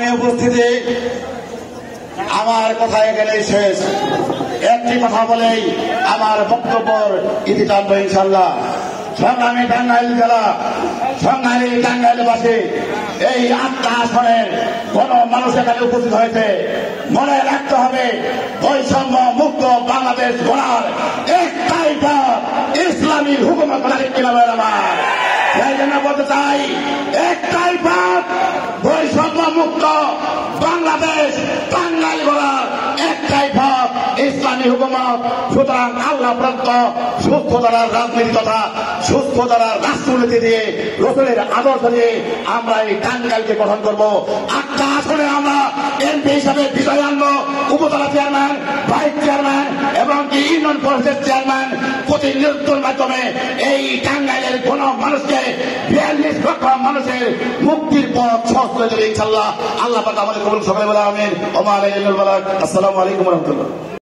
সম্মানীয় উপস্থিতি, আমার কথা এখানেই শেষ। একটি কথা বলেই আমার বক্তব্য ইতি টানবো ইনশাল্লাহ। সংগ্রামী টাঙ্গাইল জেলা, সংগ্রামী টাঙ্গাইলবাসী, এই 8টা আসনের কোন মানুষ এখানে উপস্থিত হয়েছে। মনে রাখতে হবে, বৈষম্য মুক্ত বাংলাদেশ গড়ার একটাই পথ ইসলামী হুকুমত। আমার সেই জন্য বলতে চাই, একটাই পথ বৈষম্য মুক্ত বাংলাদেশ টাঙ্গাইল গড়ার একটাই পথ ইসলামী হুকুমত। সুতরাং আল্লাহ প্রদত্ত সুস্থ ধারার রাজনীতি তথা সুস্থ ধারার রাষ্ট্রনীতি দিয়ে, রসুলের আদর্শ দিয়ে আমরা এই টাঙ্গাইলকে গঠন করব। 8টা আসনে আমরা এমপি হিসাবে বিজয় আনবো। উপজেলা চেয়ারম্যান, ভাইস চেয়ারম্যান এবং ইউনিয়ন পরিষদের চেয়ারম্যান প্রতিনিধিত্বের মাধ্যমে এই টাঙ্গাইলের কোন মানুষকে 42 লক্ষ মানুষের মুক্তির পথ সহজ করে দেবে ইনশাল্লাহ। আল্লাহ পাক আমাদের কবুল সকলে বলে আমিন। ওয়া আলাইকুম আসসালামু আলাইকুম ওয়া রাহমাতুল্লাহ।